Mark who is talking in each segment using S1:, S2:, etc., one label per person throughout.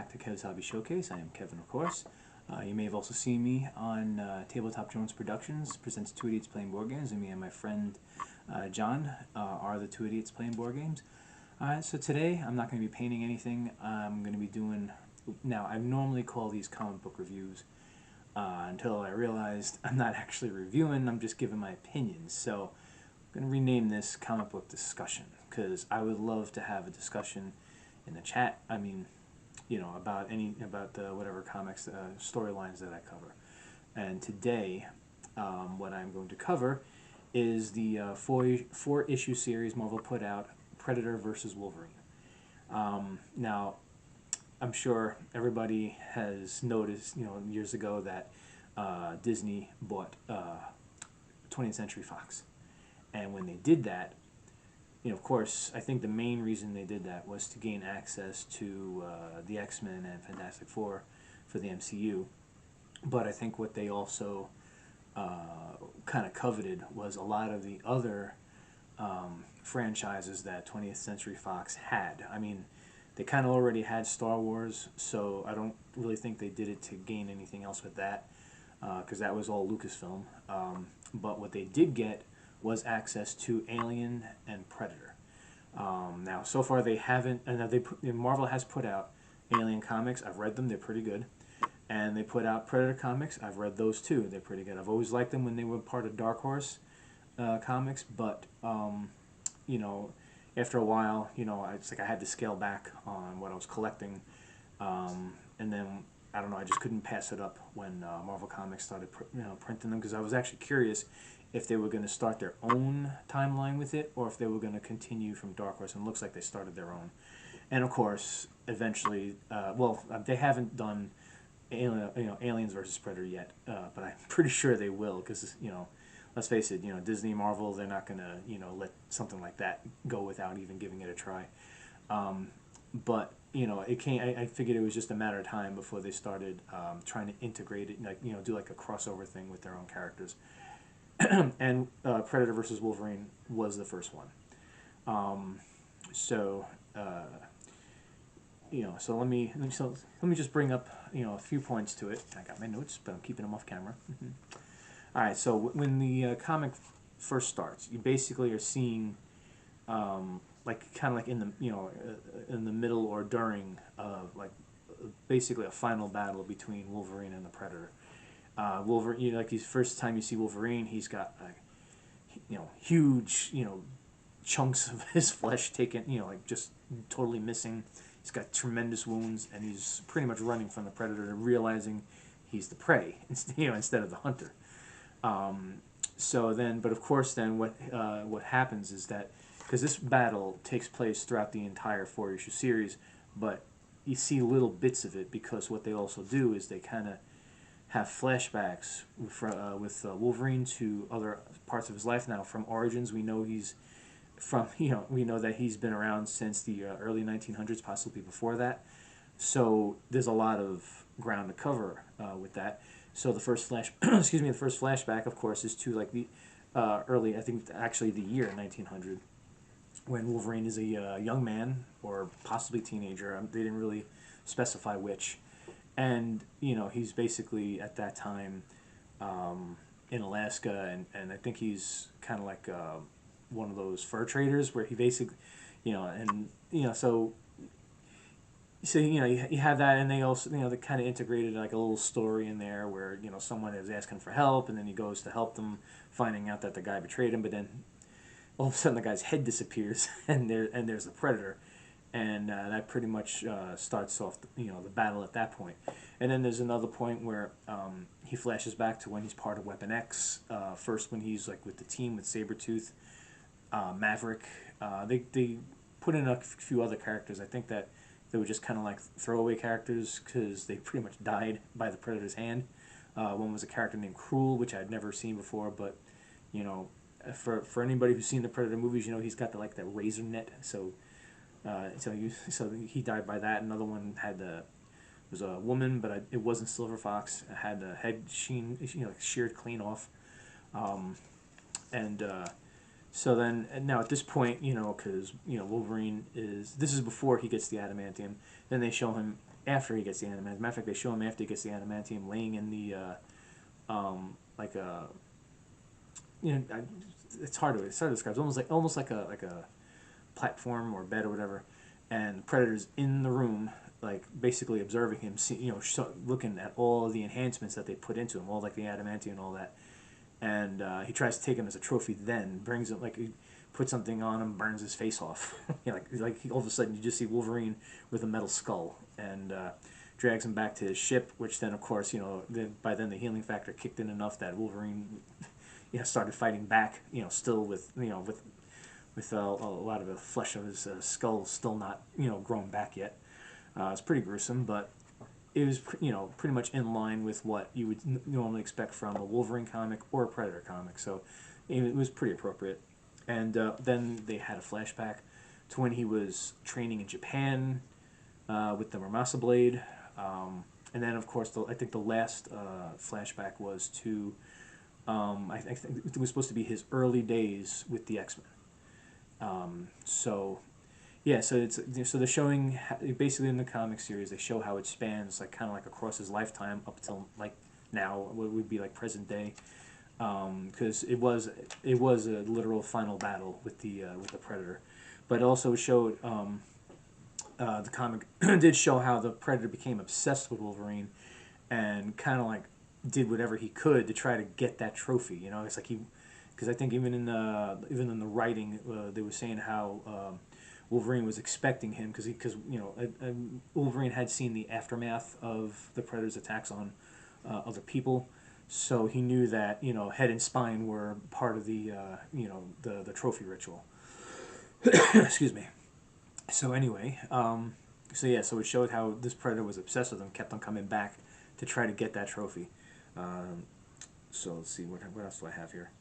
S1: back to Kev's Hobby Showcase. I am Kevin, of course. You may have also seen me on Tabletop Jones Productions, presents Two Idiots Playing Board Games, and me and my friend John are the Two Idiots Playing Board Games. Alright, so today I'm not going to be painting anything. I'm going to be doing, now I normally call these comic book reviews until I realized I'm not actually reviewing, I'm just giving my opinions. So I'm going to rename this comic book discussion, because I would love to have a discussion in the chat. I mean, you know, about whatever comics storylines that I cover. And today, what I'm going to cover is the four issue series Marvel put out, Predator versus Wolverine. Now, I'm sure everybody has noticed, you know, years ago that Disney bought 20th Century Fox, and when they did that, you know, of course, I think the main reason they did that was to gain access to the X-Men and Fantastic Four for the MCU. But I think what they also kind of coveted was a lot of the other franchises that 20th Century Fox had. I mean, they kind of already had Star Wars, so I don't really think they did it to gain anything else with that, because that was all Lucasfilm. But what they did get was access to Alien and Predator. Now, so far they haven't, and Marvel has put out Alien comics. I've read them; they're pretty good. And they put out Predator comics. I've read those too; they're pretty good. I've always liked them when they were part of Dark Horse comics, but you know, after a while, you know, it's like I had to scale back on what I was collecting, and then I don't know, I just couldn't pass it up when Marvel Comics started printing them, because I was actually curious if they were going to start their own timeline with it, or if they were going to continue from Dark Horse, and it looks like they started their own. And of course, eventually, well, they haven't done Aliens versus Predator yet, but I'm pretty sure they will, because, you know, let's face it, you know, Disney, Marvel, they're not going to, you know, let something like that go without even giving it a try. But, you know, it came, I figured it was just a matter of time before they started trying to integrate it, like, you know, do like a crossover thing with their own characters. And Predator versus Wolverine was the first one. You know, so let me just bring up, you know, a few points to it. I got my notes, but I'm keeping them off camera. All right, so when the comic first starts, you basically are seeing, like, kind of like in the, you know, in the middle or during, like, basically a final battle between Wolverine and the Predator. Wolverine, you know, like, the first time you see Wolverine, he's got, you know, huge, you know, chunks of his flesh taken, you know, like, just totally missing. He's got tremendous wounds, and he's pretty much running from the Predator, realizing he's the prey, you know, instead of the hunter. So then, but of course, then what happens is that, because this battle takes place throughout the entire four-issue series, but you see little bits of it, because what they also do is they kind of have flashbacks with Wolverine to other parts of his life. Now, from Origins, we know he's from, you know, we know that he's been around since the early 1900s, possibly before that. So there's a lot of ground to cover with that. So the first excuse me, the first flashback, of course, is to, like, the early, I think actually the year 1900, when Wolverine is a young man, or possibly teenager. They didn't really specify which. And, you know, he's basically at that time in Alaska, and I think he's kind of like one of those fur traders, where he basically, you know, and, you know, so you know, you have that, and they also, you know, they kind of integrated like a little story in there where, you know, someone is asking for help, and then he goes to help them, finding out that the guy betrayed him, but then all of a sudden the guy's head disappears, and there's the Predator, and that pretty much starts off you know, the battle at that point. And then there's another point where he flashes back to when he's part of Weapon X, first when he's like with the team with Sabretooth, Maverick. They put in a few other characters. I think that they were just kind of like throwaway characters, because they pretty much died by the Predator's hand. One was a character named Cruel, which I'd never seen before, but, you know, for anybody who's seen the Predator movies, you know, he's got that razor net. So he died by that. Another one was a woman, but it wasn't Silver Fox. It had the head sheen, you know, sheared clean off. So then, now at this point, you know, because, you know, Wolverine this is before he gets the adamantium, then they show him after he gets the adamantium. As a matter of fact, they show him after he gets the adamantium, laying in the like a, you know, it's hard to describe. It's almost like a platform or bed or whatever, and Predator's in the room, like basically observing him, looking at all of the enhancements that they put into him, all like the adamantium and all that, and he tries to take him as a trophy. Then brings him, like, he puts something on him, burns his face off. All of a sudden you just see Wolverine with a metal skull, and drags him back to his ship. Which then, of course, by then the healing factor kicked in enough that Wolverine, started fighting back. Still with with a lot of the flesh of his skull still not grown back yet. It's pretty gruesome, but it was pretty much in line with what you would normally expect from a Wolverine comic or a Predator comic. So it was pretty appropriate. And then they had a flashback to when he was training in Japan with the Murmasa blade. And then, of course, I think the last flashback was to, I think it was supposed to be his early days with the X-Men. Yeah, so they're showing, basically in the comic series, they show how it spans, like, kind of like across his lifetime up until, like, now, what would be like present day, because it was a literal final battle with the Predator, but also showed the comic did show how the Predator became obsessed with Wolverine, and kind of like did whatever he could to try to get that trophy. It's like because I think even in the writing, they were saying how Wolverine was expecting him, because Wolverine had seen the aftermath of the Predator's attacks on other people, so he knew that head and spine were part of the the trophy ritual. Excuse me. So anyway, so it showed how this Predator was obsessed with him, kept on coming back to try to get that trophy. So let's see, what else do I have here?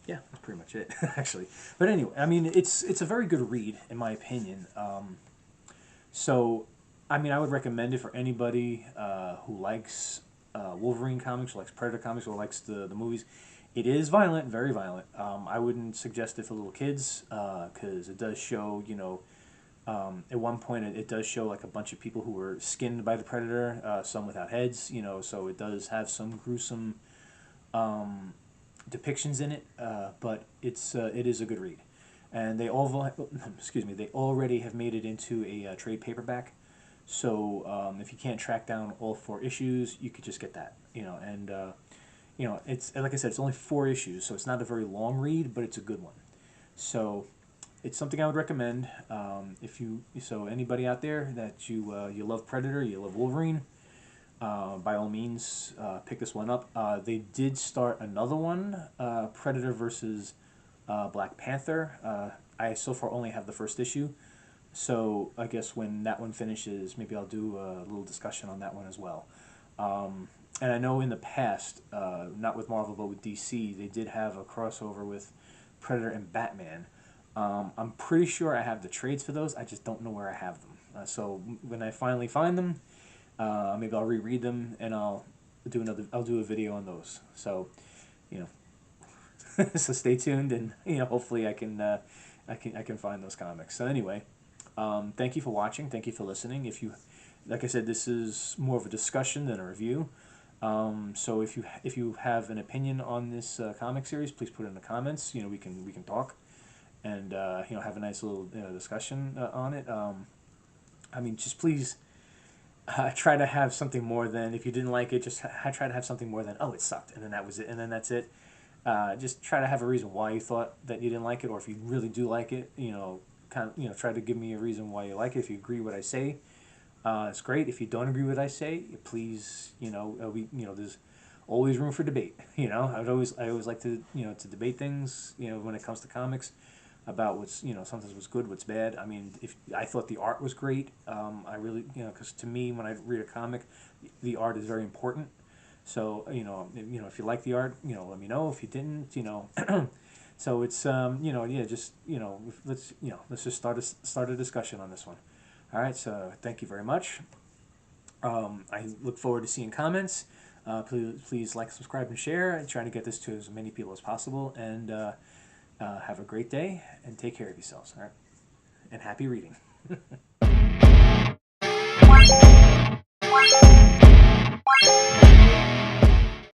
S1: Yeah, that's pretty much it, actually. But anyway, I mean, it's a very good read, in my opinion. So, I mean, I would recommend it for anybody who likes Wolverine comics, or likes Predator comics, or likes the movies. It is violent, very violent. I wouldn't suggest it for little kids, because it does show, at one point it does show like a bunch of people who were skinned by the Predator, some without heads, so it does have some gruesome depictions in it, but it is a good read, and they already have made it into a trade paperback. So if you can't track down all 4 issues, you could just get that, and it's, like I said, it's only 4 issues, so it's not a very long read, but it's a good one. So it's something I would recommend. So anybody out there that you love Predator, you love Wolverine, by all means, pick this one up. They did start another one, Predator versus Black Panther. I so far only have the first issue, so I guess when that one finishes, maybe I'll do a little discussion on that one as well. And I know in the past, not with Marvel but with DC, they did have a crossover with Predator and Batman. I'm pretty sure I have the trades for those. I just don't know where I have them. So when I finally find them, maybe I'll reread them, and I'll do a video on those. So, so stay tuned, and hopefully I can find those comics. So anyway, thank you for watching. Thank you for listening. Like I said, this is more of a discussion than a review. So if you have an opinion on this comic series, please put it in the comments. We can talk, and have a nice little discussion on it. I mean, just please try to have something more than, if you didn't like it, just try to have something more than, oh, it sucked, and then that was it, and then that's it. Just try to have a reason why you thought that you didn't like it, or if you really do like it, try to give me a reason why you like it. If you agree with what I say, it's great. If you don't agree with what I say, please, there's always room for debate. I always like to, to debate things, when it comes to comics, about what's, sometimes what's good, what's bad. I mean, if I thought the art was great, I really, because to me, when I read a comic, the art is very important. So, if you like the art, let me know. If you didn't, so it's, yeah, just, let's just start a discussion on this one. All right, so thank you very much. I look forward to seeing comments. Please like, subscribe, and share. I'm trying to get this to as many people as possible. And have a great day, and take care of yourselves. All right, and happy reading.